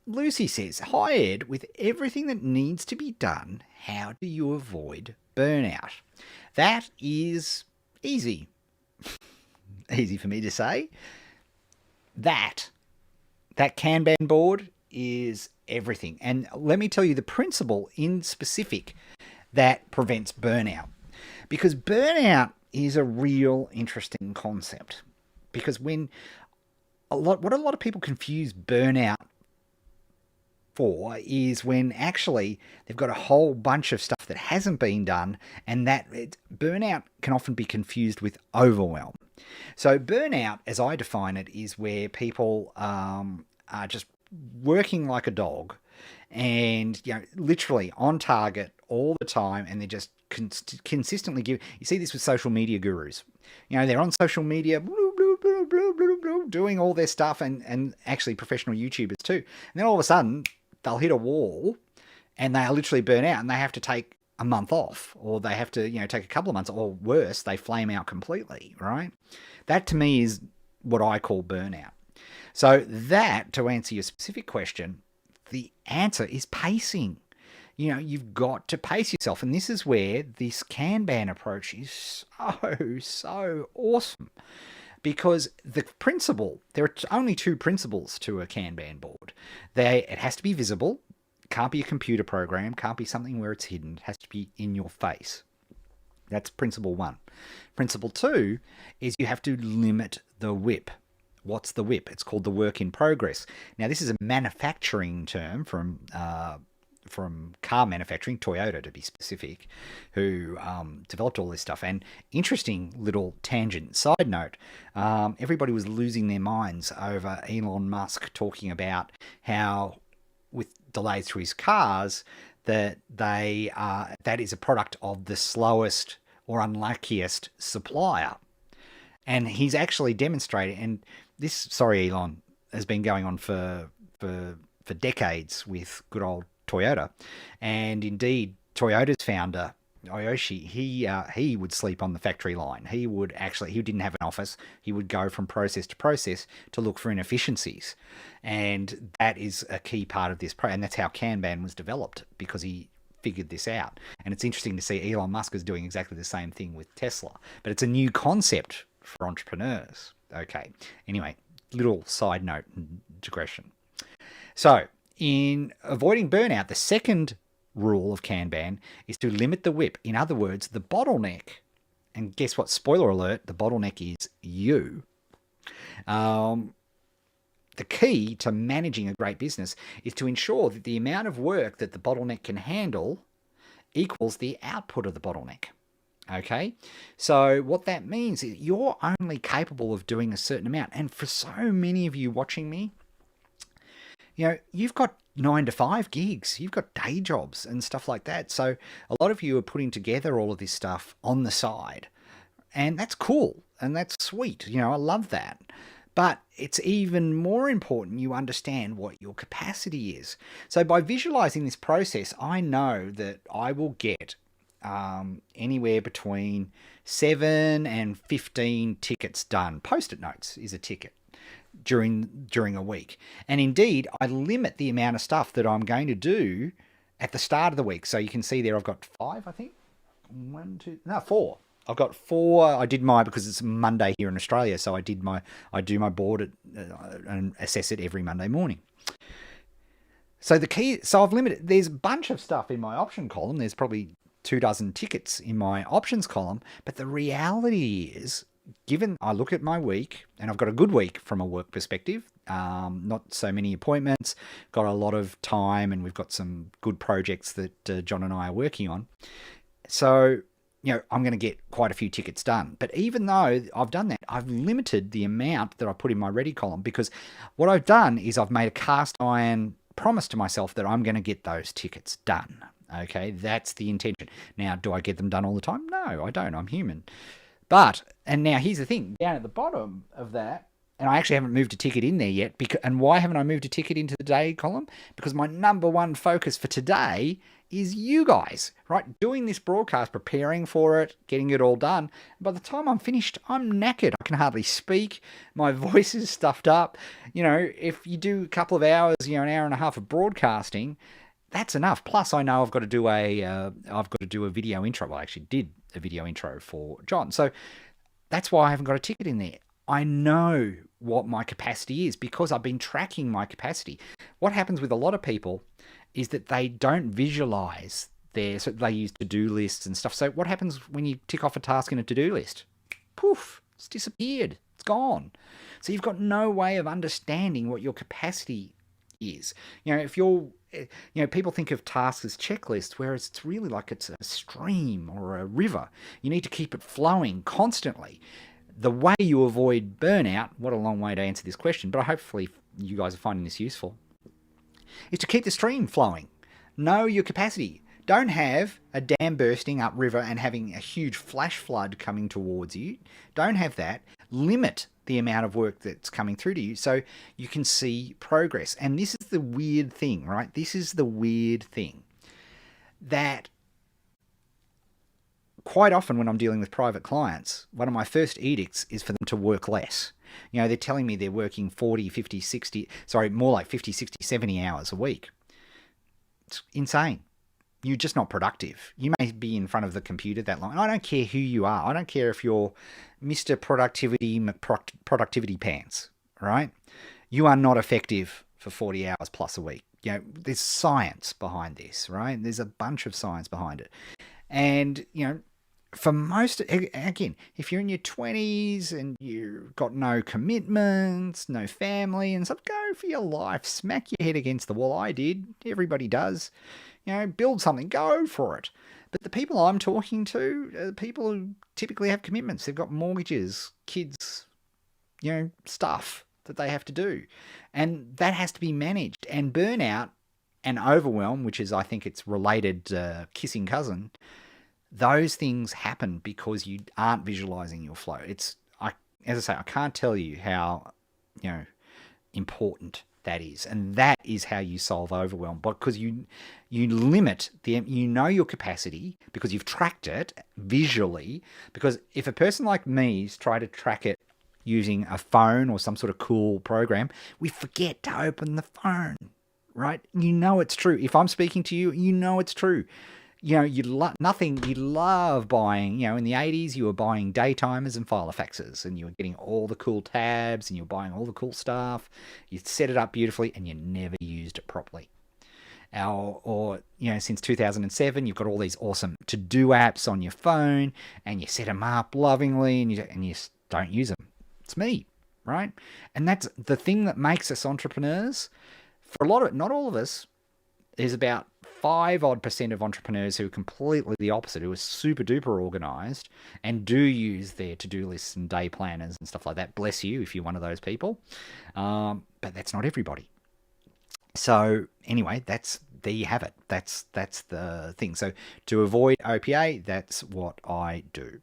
Lucy says, "Hi Ed, with everything that needs to be done, how do you avoid burnout?" That is easy. Easy for me to say. That that Kanban board is everything. And let me tell you the principle in specific that prevents burnout. Because burnout is a real interesting concept. Because what a lot of people confuse burnout for is when actually they've got a whole bunch of stuff that hasn't been done, and burnout can often be confused with overwhelm. So burnout, as I define it, is where people are just working like a dog, and literally on target all the time, and they're just consistently give. You see this with social media gurus. They're on social media, doing all their stuff, and actually professional YouTubers too. And then all of a sudden, they'll hit a wall, and they'll literally burn out, and they have to take a month off, or they have to take a couple of months, or worse, they flame out completely. Right? That to me is what I call burnout. So that, to answer your specific question, the answer is pacing. You've got to pace yourself. And this is where this Kanban approach is so awesome. Because there are only two principles to a Kanban board. It has to be visible, can't be a computer program, can't be something where it's hidden, it has to be in your face. That's principle one. Principle two is you have to limit the WIP. What's the WIP? It's called the work in progress. Now, this is a manufacturing term from car manufacturing, Toyota to be specific, who developed all this stuff. And interesting little tangent side note, everybody was losing their minds over Elon Musk talking about how, with delays to his cars, that that is a product of the slowest or unluckiest supplier. And he's actually demonstrated, and this, sorry, Elon, has been going on for decades with good old Toyota. And indeed, Toyota's founder, Aoshi, he would sleep on the factory line. He didn't have an office. He would go from process to process to look for inefficiencies. And that is a key part of this. And that's how Kanban was developed, because he figured this out. And it's interesting to see Elon Musk is doing exactly the same thing with Tesla. But it's a new concept for entrepreneurs. Okay. Anyway, little side note and digression. So, in avoiding burnout, the second rule of Kanban is to limit the WIP. In other words, the bottleneck. And guess what? Spoiler alert, the bottleneck is you. The key to managing a great business is to ensure that the amount of work that the bottleneck can handle equals the output of the bottleneck. Okay, so what that means is you're only capable of doing a certain amount. And for so many of you watching me, you've got 9 to 5 gigs, you've got day jobs and stuff like that. So a lot of you are putting together all of this stuff on the side, and that's cool and that's sweet. I love that. But it's even more important you understand what your capacity is. So by visualizing this process, I know that I will get anywhere between 7 and 15 tickets done. Post-it notes is a ticket during a week. And indeed, I limit the amount of stuff that I'm going to do at the start of the week. So you can see there I've got 5, I think. 4. I've got 4. I did because it's Monday here in Australia, so I do my board and assess it every Monday morning. So I've limited. There's a bunch of stuff in my option column. There's probably 24 tickets in my options column. But the reality is, given I look at my week, and I've got a good week from a work perspective, not so many appointments, got a lot of time, and we've got some good projects that John and I are working on. So, I'm going to get quite a few tickets done. But even though I've done that, I've limited the amount that I put in my ready column, because what I've done is I've made a cast iron promise to myself that I'm going to get those tickets done. Okay, that's the intention. Now, do I get them done all the time? No, I don't. I'm human. And now here's the thing. Down at the bottom of that, And I actually haven't moved a ticket in there yet. And why haven't I moved a ticket into the day column? Because my number one focus for today is you guys, right? Doing this broadcast, preparing for it, getting it all done. By the time I'm finished, I'm knackered. I can hardly speak. My voice is stuffed up. If you do a couple of hours, an hour and a half of broadcasting, that's enough. Plus, I know I've got to do a video intro. Well, I actually did a video intro for John. So that's why I haven't got a ticket in there. I know what my capacity is because I've been tracking my capacity. What happens with a lot of people is that they don't visualize so they use to-do lists and stuff. So what happens when you tick off a task in a to-do list? Poof, it's disappeared. It's gone. So you've got no way of understanding what your capacity is. If you're, people think of tasks as checklists, whereas it's really like it's a stream or a river. You need to keep it flowing constantly. The way you avoid burnout, what a long way to answer this question, but hopefully you guys are finding this useful, is to keep the stream flowing. Know your capacity. Don't have a dam bursting upriver and having a huge flash flood coming towards you. Don't have that. Limit the amount of work that's coming through to you so you can see progress. And this is the weird thing, right? This is the weird thing that quite often when I'm dealing with private clients, one of my first edicts is for them to work less. They're telling me they're working 40, 50, 60, more like 50, 60, 70 hours a week. It's insane. You're just not productive. You may be in front of the computer that long. I don't care who you are. I don't care if you're Mr. Productivity Pants, right? You are not effective for 40 hours plus a week. There's science behind this, right? There's a bunch of science behind it. And, for most, again, if you're in your 20s and you've got no commitments, no family and stuff, go for your life. Smack your head against the wall. I did. Everybody does. Build something. Go for it. But the people I'm talking to are people who typically have commitments. They've got mortgages, kids, stuff that they have to do. And that has to be managed. And burnout and overwhelm, which is, I think it's related kissing cousin, those things happen because you aren't visualizing your flow. As I say, I can't tell you how, important that is. And that is how you solve overwhelm, because you limit your capacity because you've tracked it visually. Because if a person like me's try to track it using a phone or some sort of cool program, we forget to open the phone, right? It's true. If I'm speaking to you, it's true. You love buying, in the 80s, you were buying daytimers and filofaxes, and you were getting all the cool tabs, and you were buying all the cool stuff. You set it up beautifully, and you never used it properly. Since 2007, you've got all these awesome to-do apps on your phone, and you set them up lovingly, and you don't use them. It's me, right? And that's the thing that makes us entrepreneurs. For not all of us, there's about 5% of entrepreneurs who are completely the opposite, who are super duper organized and do use their to-do lists and day planners and stuff like that. Bless you if you're one of those people. But that's not everybody. So anyway, there you have it. That's the thing. So to avoid OPA, that's what I do.